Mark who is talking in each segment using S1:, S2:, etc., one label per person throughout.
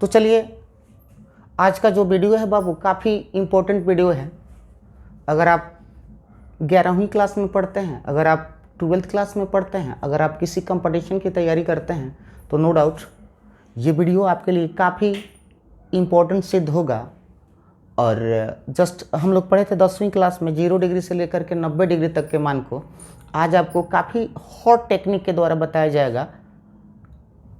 S1: तो चलिए, आज का जो वीडियो है बाबू काफ़ी इम्पोर्टेंट वीडियो है। अगर आप 11वीं क्लास में पढ़ते हैं, अगर आप 12th क्लास में पढ़ते हैं, अगर आप किसी कंपटीशन की तैयारी करते हैं, तो नो डाउट ये वीडियो आपके लिए काफ़ी इम्पोर्टेंट सिद्ध होगा। और जस्ट हम लोग पढ़े थे 10वीं क्लास में 0 डिग्री से लेकर के 90 डिग्री तक के मान को। आज आपको काफ़ी हॉट टेक्निक के द्वारा बताया जाएगा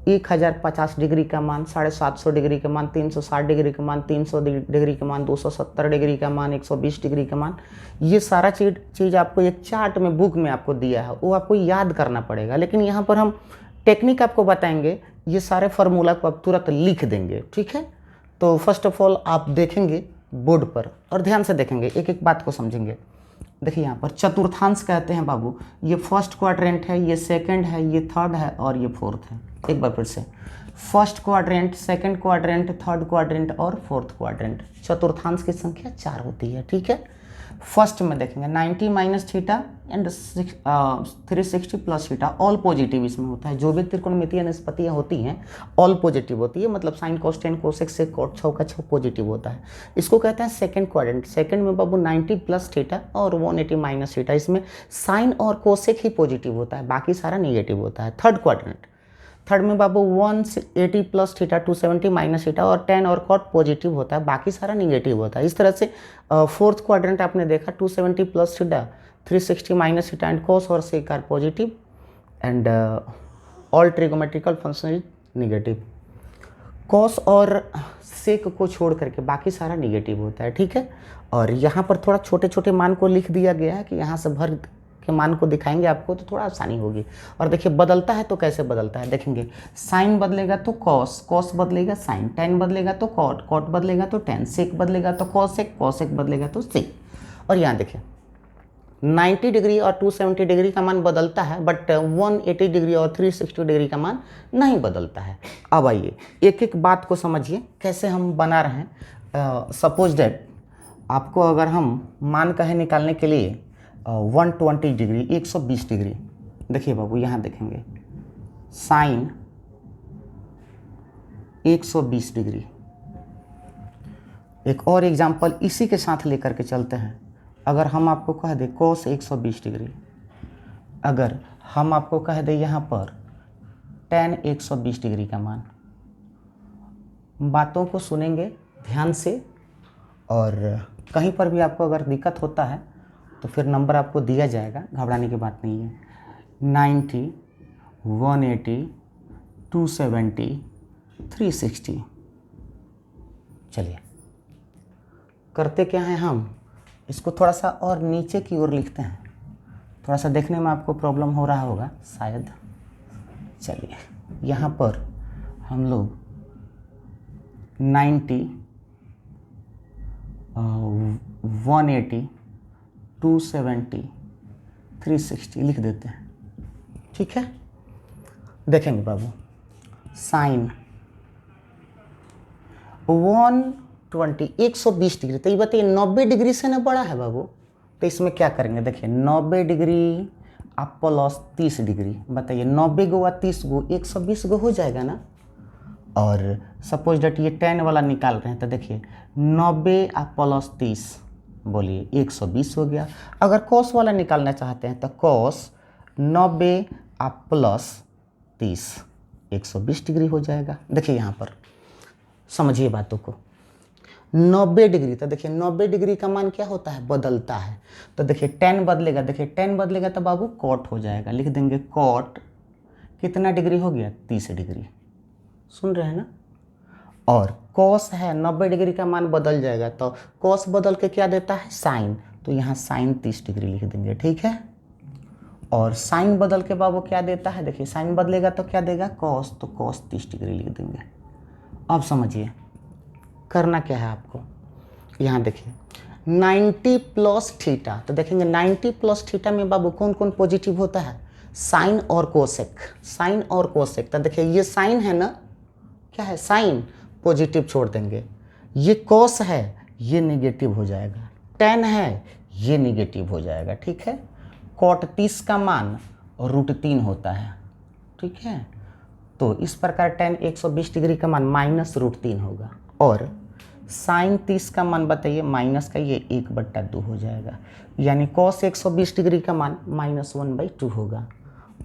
S1: 1050 डिग्री का मान, 750 डिग्री का मान, 360 डिग्री का मान, 300 डिग्री का मान, 270 डिग्री का मान, 120 डिग्री का मान। ये सारा चीज़ आपको एक चार्ट में, बुक में आपको दिया है, वो आपको याद करना पड़ेगा। लेकिन यहाँ पर हम टेक्निक आपको बताएंगे, ये सारे फार्मूला को आप तुरंत लिख देंगे, ठीक है। तो फर्स्ट ऑफ ऑल आप देखेंगे बोर्ड पर और ध्यान से देखेंगे, एक एक बात को समझेंगे। देखिए यहाँ पर चतुर्थांश कहते हैं बाबू, ये फर्स्ट क्वाड्रेंट है, ये सेकंड है, ये थर्ड है और ये फोर्थ है। एक बार फिर से, first quadrant, second quadrant, third quadrant और फोर्थ क्वाड्रेंट। चतुर्थांश की संख्या 4 होती है, ठीक है। फर्स्ट में देखेंगे 90 minus theta and 360 plus theta, all positive इसमें होता है। जो भी त्रिकोणमितीय निष्पत्तियाँ होती हैं ऑल पॉजिटिव होती है, मतलब साइन कोस टेन कोसेक से कॉट 6 का 6 पॉजिटिव होता है। इसको कहते हैं सेकंड क्वाड्रेंट। सेकंड में बाबू 90 प्लस थीटा और 180 माइनस थीटा, इसमें साइन और कोसेक ही पॉजिटिव होता है, बाकी सारा निगेटिव होता है। थर्ड क्वाड्रेंट, थर्ड में बाबू 180 प्लस थीटा, 270 माइनस थीटा और टेन और कॉट पॉजिटिव होता है, बाकी सारा निगेटिव होता है। इस तरह से फोर्थ क्वाड्रेंट आपने देखा 270 plus theta, 360 minus theta and cos और sec are positive and all trigonometrical function is negative. Cos और सेक को छोड़ करके बाकी सारा निगेटिव होता है, ठीक है। और यहाँ पर थोड़ा छोटे छोटे मान को लिख दिया गया है कि यहाँ से भर के मान को दिखाएंगे आपको तो थोड़ा आसानी होगी। और देखिए बदलता है तो कैसे बदलता है, देखेंगे साइन बदलेगा तो कॉस, कॉस बदलेगा साइन, टेन बदलेगा तो कॉट, कॉट बदलेगा तो टेन, सेक बदलेगा तो कॉसेक, कॉसेक बदलेगा तो सेक। और यहाँ देखिए 90 डिग्री और 270 डिग्री का मान बदलता है, बट 180 डिग्री और 360 डिग्री का मान नहीं बदलता है। अब आइए एक एक बात को समझिए कैसे हम बना रहे हैं। सपोज दैट आपको अगर हम मान कहें निकालने के लिए 120 डिग्री, 120 डिग्री, देखिए बाबू यहाँ देखेंगे साइन 120 डिग्री। एक और एग्जांपल इसी के साथ लेकर के चलते हैं। अगर हम आपको कह दें कोस 120 डिग्री, अगर हम आपको कह दें यहाँ पर टेन 120 डिग्री का मान, बातों को सुनेंगे ध्यान से। और कहीं पर भी आपको अगर दिक्कत होता है तो फिर नंबर आपको दिया जाएगा, घबराने की बात नहीं है। 90, 180, 270, 360। चलिए करते क्या है, हम इसको थोड़ा सा और नीचे की ओर लिखते हैं, थोड़ा सा देखने में आपको प्रॉब्लम हो रहा होगा शायद। चलिए यहाँ पर हम लोग 90, 180, 270, 360 लिख देते हैं, ठीक है। देखेंगे बाबू साइन 120, 120 डिग्री, तो ये बताइए 90 डिग्री से ना बड़ा है बाबू, तो इसमें क्या करेंगे, देखिए 90 डिग्री आप प्लस 30 डिग्री, बताइए 90 गो 30 गो 120 गो हो जाएगा ना। और सपोज डेट ये 10 वाला निकाल रहे हैं तो देखिए 90 आप प्लस 30, बोलिए 120 हो गया। अगर कॉस वाला निकालना चाहते हैं तो कॉस 90 आप प्लस 30, 120 डिग्री हो जाएगा। देखिए यहाँ पर समझिए बातों को, 90 डिग्री, तो देखिए 90 डिग्री का मान क्या होता है, बदलता है। तो देखिए 10 बदलेगा, देखिए 10 बदलेगा तो बाबू कॉट हो जाएगा, लिख देंगे कॉट कितना डिग्री हो गया, 30 डिग्री। सुन रहे हैं ना। और कॉस है 90 डिग्री का मान बदल जाएगा, तो कॉस बदल के क्या देता है, साइन, तो यहाँ साइन 30 डिग्री लिख देंगे, ठीक है। और साइन बदल के बाबू क्या देता है, देखिए साइन बदलेगा तो क्या देगा, कॉस, तो कॉस 30 डिग्री लिख देंगे। अब समझिए करना क्या है आपको, यहाँ देखिए 90 प्लस थीटा, तो देखेंगे 90 प्लस थीटा में बाबू कौन कौन पॉजिटिव होता है, साइन और कोसेक, साइन और कोसेक। तो देखिए ये साइन है ना, क्या है साइन, पॉजिटिव छोड़ देंगे। ये कॉस है, ये निगेटिव हो जाएगा। टेन है, ये निगेटिव हो जाएगा, ठीक है। कॉट 30 का मान और √3 होता है, ठीक है। तो इस प्रकार tan 120 डिग्री का मान -√3 होगा। और sin 30 का मान बताइए, माइनस का ये 1/2 हो जाएगा, यानी cos 120 डिग्री का मान -1/2 होगा।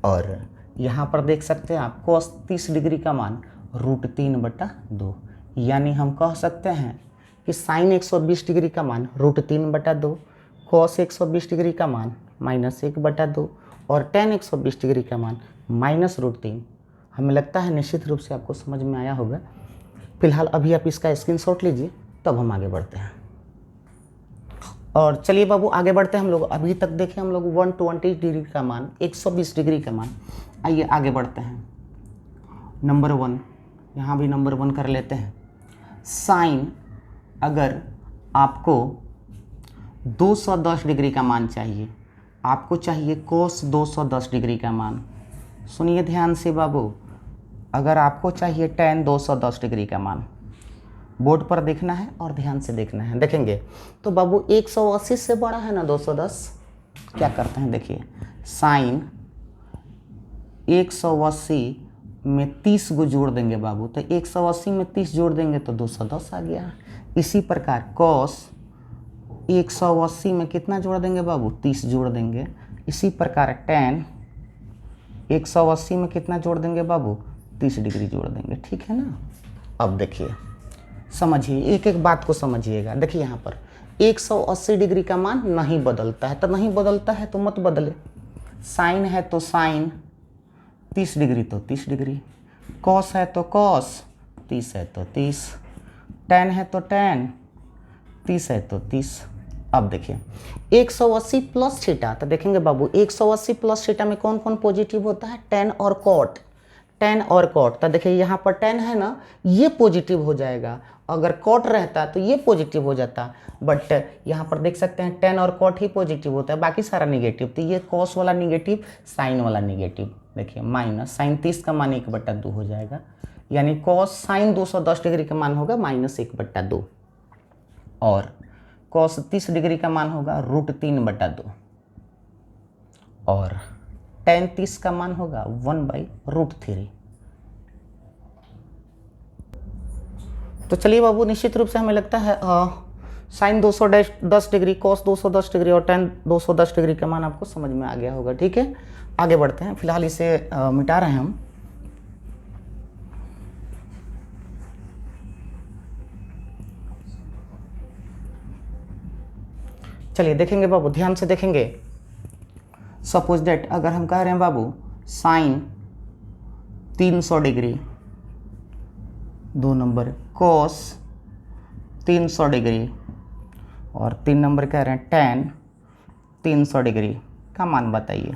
S1: और यहाँ पर देख सकते हैं आप cos 30 डिग्री का मान √3/2, यानी हम कह सकते हैं कि sin 120 डिग्री का मान √3/2, cos 120 डिग्री का मान -1/2 और tan 120 डिग्री का मान -√3। हमें लगता है निश्चित रूप से आपको समझ में आया होगा। फिलहाल अभी आप इसका स्क्रीनशॉट लीजिए, तब हम आगे बढ़ते हैं। और चलिए बाबू आगे बढ़ते हैं हम लोग। अभी तक देखें हम लोग 120 डिग्री का मान, 120 डिग्री का मान। आइए आगे बढ़ते हैं। नंबर 1, यहाँ भी नंबर 1 कर लेते हैं। साइन, अगर आपको 210 डिग्री का मान चाहिए, आपको चाहिए कोस 210 डिग्री का मान। सुनिए ध्यान से बाबू, अगर आपको चाहिए tan 210 डिग्री का मान, बोर्ड पर देखना है और ध्यान से देखना है। देखेंगे तो बाबू 180 से बड़ा है ना 210, क्या करते हैं देखिए, साइन 180 में 30 को जोड़ देंगे बाबू, तो 180 में 30 जोड़ देंगे तो 210 आ गया। इसी प्रकार cos 180 में कितना जोड़ देंगे बाबू, 30 जोड़ देंगे। इसी प्रकार tan 180 में कितना जोड़ देंगे बाबू, 30 डिग्री जोड़ देंगे, ठीक है ना। अब देखिए समझिए, एक एक बात को समझिएगा। देखिए यहाँ पर 180 डिग्री का मान नहीं बदलता है, तो नहीं बदलता है तो मत बदले। साइन है तो साइन 30 डिग्री तो 30 डिग्री, कॉस है तो कॉस 30 है तो 30, टैन है तो टैन 30 है तो 30। अब देखिए 180 प्लस थीटा, तो देखेंगे बाबू 180 प्लस थीटा में कौन कौन पॉजिटिव होता है, टेन और कॉट, टेन और कॉट। तो देखिए यहाँ पर टेन है ना, ये पॉजिटिव हो जाएगा, अगर कॉट रहता तो ये पॉजिटिव हो जाता, बट यहाँ पर देख सकते हैं टेन और कॉट ही पॉजिटिव होता है, बाकी सारा निगेटिव। तो ये कॉस वाला निगेटिव, साइन वाला निगेटिव। देखिए माइनस साइन 30 का मान 1/2 हो जाएगा, यानी कॉस साइन 210 डिग्री का मान होगा -1/2 और कॉस 30 डिग्री का मान होगा √3/2 और tan 30 का मान होगा 1/√3। तो चलिए बाबू, निश्चित रूप से हमें लगता है साइन 210 डिग्री, कॉस 210 डिग्री और tan 210 डिग्री का मान आपको समझ में आ गया होगा, ठीक है। आगे बढ़ते हैं, फिलहाल इसे मिटा रहे हैं हम। चलिए देखेंगे बाबू, ध्यान से देखेंगे। सपोज दैट अगर हम कह रहे हैं बाबू sine 300 degree, 2 number cos 300 degree और 3 नंबर कह रहे हैं टैन 300 डिग्री का मान बताइए।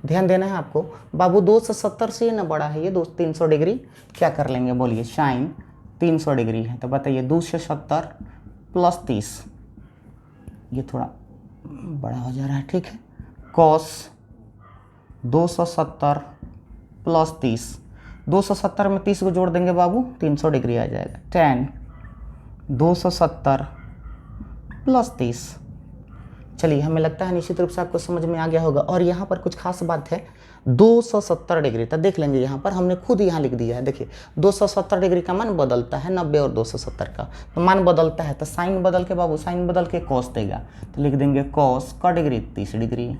S1: ध्यान देना है आपको बाबू, 270 से ना बड़ा है ये 300 डिग्री, क्या कर लेंगे बोलिए, साइन 300 डिग्री है तो बताइए 270 प्लस 30, ये थोड़ा बड़ा हो जा रहा है, ठीक है। कॉस 270 प्लस 30, 270 में 30 को जोड़ देंगे बाबू 300 डिग्री आ जाएगा। Tan 270 plus 30। चलिए हमें लगता है निश्चित रूप से आपको समझ में आ गया होगा। और यहाँ पर कुछ खास बात है, 270 डिग्री, तो देख लेंगे यहाँ पर हमने खुद यहाँ लिख दिया है। देखिए 270 डिग्री का मान बदलता है, 90 और 270 का तो मान बदलता है, तो साइन बदल के बाबू, साइन बदल के कॉस देगा, तो लिख देंगे कॉस का डिग्री 30 डिग्री।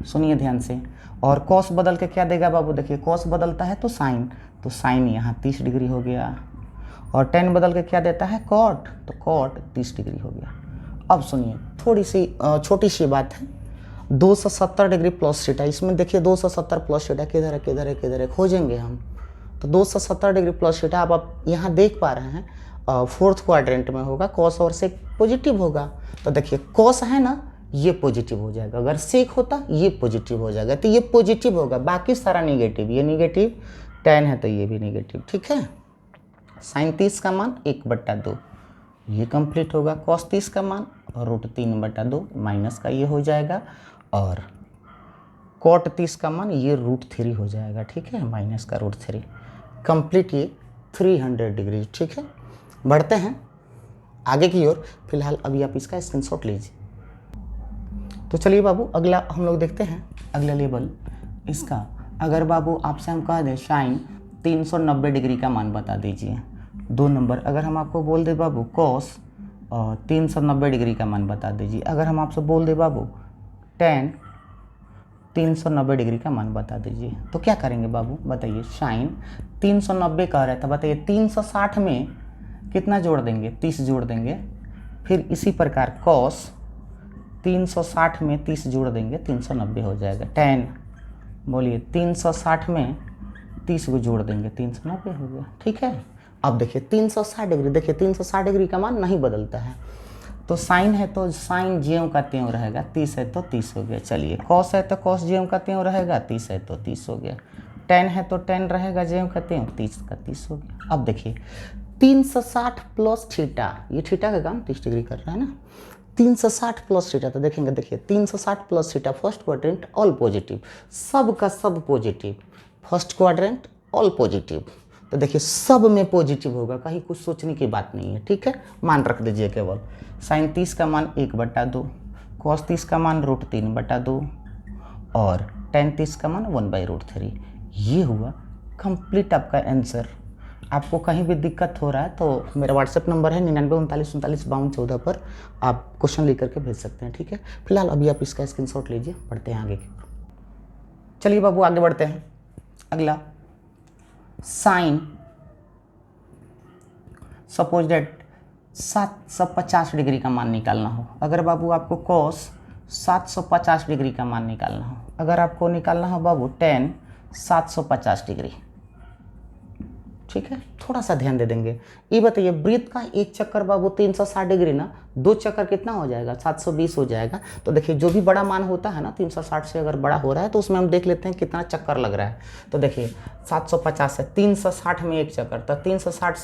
S1: सुनिए ध्यान से, और कॉस बदल के क्या देगा बाबू, देखिए कॉस बदलता है तो साइन यहाँ 30 डिग्री हो गया, और टेन बदल के क्या देता है कॉट, तो कॉट 30 डिग्री हो गया। अब सुनिए थोड़ी सी छोटी सी बात है, 270 डिग्री प्लस थीटा, इसमें देखिए 270 प्लस थीटा किधर है किधर है किधर है, खोजेंगे हम। तो 270 डिग्री प्लस थीटा आप यहाँ देख पा रहे हैं, फोर्थ क्वाड्रेंट में होगा, कॉस और सेक पॉजिटिव होगा। तो देखिए कॉस है ना, ये पॉजिटिव हो जाएगा, अगर सेक होता ये पॉजिटिव हो जाएगा, तो ये पॉजिटिव होगा, बाकी सारा निगेटिव, ये निगेटिव, टेन है तो ये भी निगेटिव, ठीक है। साइन 30 का मान 1/2, ये कंप्लीट होगा। कॉस 30 का मान √3/2, माइनस का ये हो जाएगा, और कॉट 30 का मान ये √3 हो जाएगा, ठीक है, माइनस का √3, कंप्लीट ये 300 डिग्री, ठीक है। बढ़ते हैं आगे की ओर, फिलहाल अभी आप इसका स्क्रीनशॉट लीजिए। तो चलिए बाबू, अगला हम लोग देखते हैं, अगला लेवल इसका अगर बाबू आपसे हम कह दें साइन 390 डिग्री का मान बता दीजिए, 2 नंबर। अगर हम आपको बोल दे बाबू कॉस 390 डिग्री का मान बता दीजिए। अगर हम आपसे बोल दे बाबू टेन 390 डिग्री का मान बता दीजिए, तो क्या करेंगे बाबू बताइए। साइन 390 कह रहा था, बताइए 360 में कितना जोड़ देंगे, 30 जोड़ देंगे। फिर इसी प्रकार कॉस 360 में 30 जोड़ देंगे, 390 हो जाएगा। टेन बोलिए 360 में 30 को जोड़ देंगे, 390 हो गया। ठीक है, अब देखिए 360 डिग्री, देखिए 360 डिग्री का मान नहीं बदलता है, तो साइन है तो साइन ज्यों का त्यों रहेगा, 30 है तो 30 हो गया। चलिए कॉस है तो कॉस ज्यों का त्यों रहेगा, 30 है तो 30 हो गया। टेन है तो टेन रहेगा ज्यों का त्यों, 30 का 30 हो गया। अब देखिए 360 प्लस थीटा, ये थीटा का काम 30 डिग्री कर रहा है ना, 360 प्लस थीटा, तो देखेंगे देखिए 360 plus theta, first quadrant all positive, सब का सब positive, first quadrant all positive, तो देखिए सब में पॉजिटिव होगा, कहीं कुछ सोचने की बात नहीं है। ठीक है, मान रख दीजिए केवल। साइन 30 का मान 1/2, कॉस 30 का मान √3/2 और टेन 30 का मान 1/√3। ये हुआ कंप्लीट आपका आंसर। आपको कहीं भी दिक्कत हो रहा है तो मेरा व्हाट्सएप नंबर है 99 39 39 52 14 पर आप क्वेश्चन लिख करके भेज सकते हैं। ठीक है, फिलहाल अभी आप इसका स्क्रीनशॉट लीजिए, बढ़ते हैं आगे की ओर। चलिए बाबू आगे बढ़ते हैं। अगला साइन सपोज डेट 750 डिग्री का मान निकालना हो। अगर बाबू आपको कॉस 750 डिग्री का मान निकालना हो, अगर आपको निकालना हो बाबू टेन 750 डिग्री। ठीक है, थोड़ा सा ध्यान दे देंगे। ये बताइए वृत्त का एक चक्कर बाबू 360 डिग्री ना, 2 चक्कर कितना हो जाएगा, 720 हो जाएगा। तो देखिए जो भी बड़ा मान होता है ना 360 से अगर बड़ा हो रहा है तो उसमें हम देख लेते हैं कितना चक्कर लग रहा है। तो देखिए 750 है, 360 में एक चक्कर, तो 360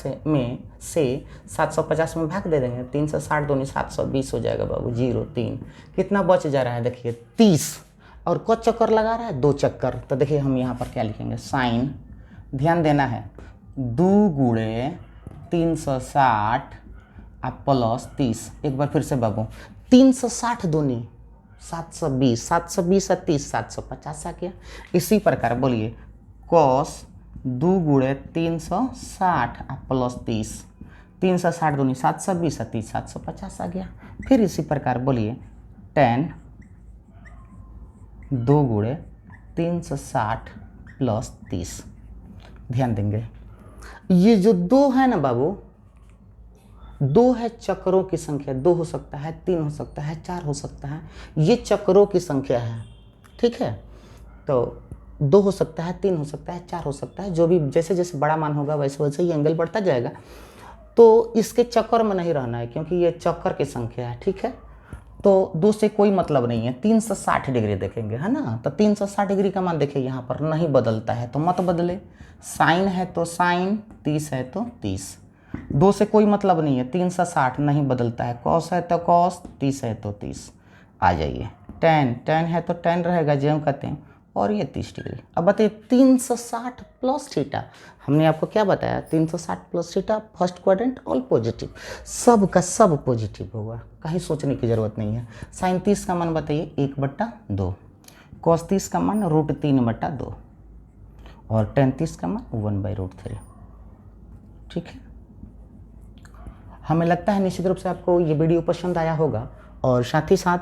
S1: से 750 में भाग दे देंगे, 360 दूनी 720 हो जाएगा बाबू, 0 3, कितना बच जा रहा है देखिए 30। और कौन चक्कर लगा रहा है, 2 चक्कर। तो देखिए हम यहाँ पर क्या लिखेंगे, साइन, ध्यान देना है, 2 गुणे 360 प्लस 30। एक बार फिर से बाबू 360 दूनी 720, 720 और 30 750 आ गया। इसी प्रकार बोलिए कॉस 2 गुणे 360 प्लस 30, 360 दूनी 720 और 30 750 आ गया। फिर इसी प्रकार बोलिए टेन 2 गुणे 360 प्लस 30। ध्यान देंगे ये जो 2 है ना बाबू, 2 है चक्रों की संख्या, 2 हो सकता है, 3 हो सकता है, 4 हो सकता है, ये चक्रों की संख्या है। ठीक है, तो 2 हो सकता है, 3 हो सकता है, 4 हो सकता है, जो भी जैसे जैसे बड़ा मान होगा वैसे वैसे ये एंगल बढ़ता जाएगा। तो इसके चक्कर में नहीं रहना है क्योंकि ये चक्कर की संख्या है। ठीक है, तो 2 से कोई मतलब नहीं है, 360 डिग्री देखेंगे है ना, तो 360 डिग्री का मान देखिए यहाँ पर नहीं बदलता है तो मत बदले। साइन है तो साइन, 30 है तो 30, 2 से कोई मतलब नहीं है, 360 नहीं बदलता है। कॉस है तो कॉस, 30 है तो 30। आ जाइए टेन है तो टेन रहेगा ज्यों कहते हैं, और ये 30 डिग्री। अब बताइए 360 प्लस थीटा, हमने आपको क्या बताया, 360 plus theta, first quadrant all positive, सब का सब पॉजिटिव होगा, कहीं सोचने की जरूरत नहीं है। साइन 30 का मान बताइए 1/2, कॉस 30 का मान √3/2 और टेन 30 का मान 1/√3। ठीक है, हमें लगता है निश्चित रूप से आपको ये वीडियो पसंद आया होगा, और साथ ही साथ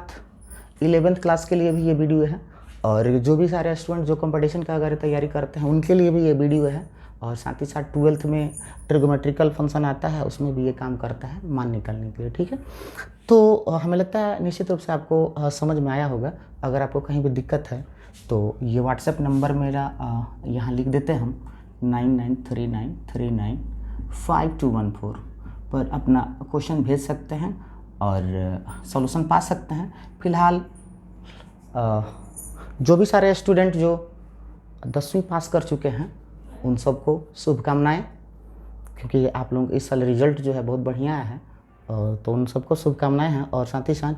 S1: 11th क्लास के लिए भी ये वीडियो है, और जो भी सारे स्टूडेंट जो कंपटीशन का अगर तैयारी करते हैं उनके लिए भी ये वीडियो है, और साथ ही साथ 12th में ट्रिग्नोमेट्रिकल फंक्शन आता है उसमें भी ये काम करता है मान निकालने के लिए। ठीक है, तो हमें लगता है निश्चित रूप से आपको समझ में आया होगा। अगर आपको कहीं भी दिक्कत है तो ये व्हाट्सएप नंबर मेरा यहाँ लिख देते हैं हम 9939395214 पर अपना क्वेश्चन भेज सकते हैं और सॉल्यूशन पा सकते हैं। फिलहाल जो भी सारे स्टूडेंट जो 10वीं पास कर चुके हैं उन सबको शुभकामनाएं, क्योंकि आप लोगों का इस साल रिजल्ट जो है बहुत बढ़िया है, तो उन सबको शुभकामनाएं हैं। और साथ ही साथ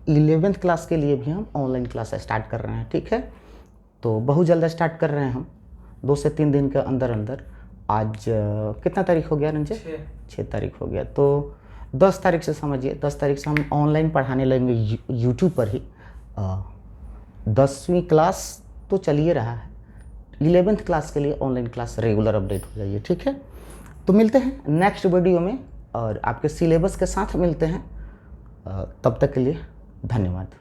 S1: 11th क्लास के लिए भी हम ऑनलाइन क्लास स्टार्ट कर रहे हैं। ठीक है, तो बहुत जल्द स्टार्ट कर रहे हैं हम, 2 से 3 दिन के अंदर अंदर। आज कितना तारीख हो गया रंजन, 6 तारीख हो गया, तो 10 तारीख से समझिए, 10 तारीख से हम ऑनलाइन पढ़ाने लगेंगे यूट्यूब पर ही। 10वीं क्लास तो चल ही रहा है, 11th क्लास के लिए ऑनलाइन क्लास रेगुलर अपडेट हो जाइए, ठीक है। तो मिलते हैं नेक्स्ट वीडियो में और आपके सिलेबस के साथ मिलते हैं। तब तक के लिए धन्यवाद।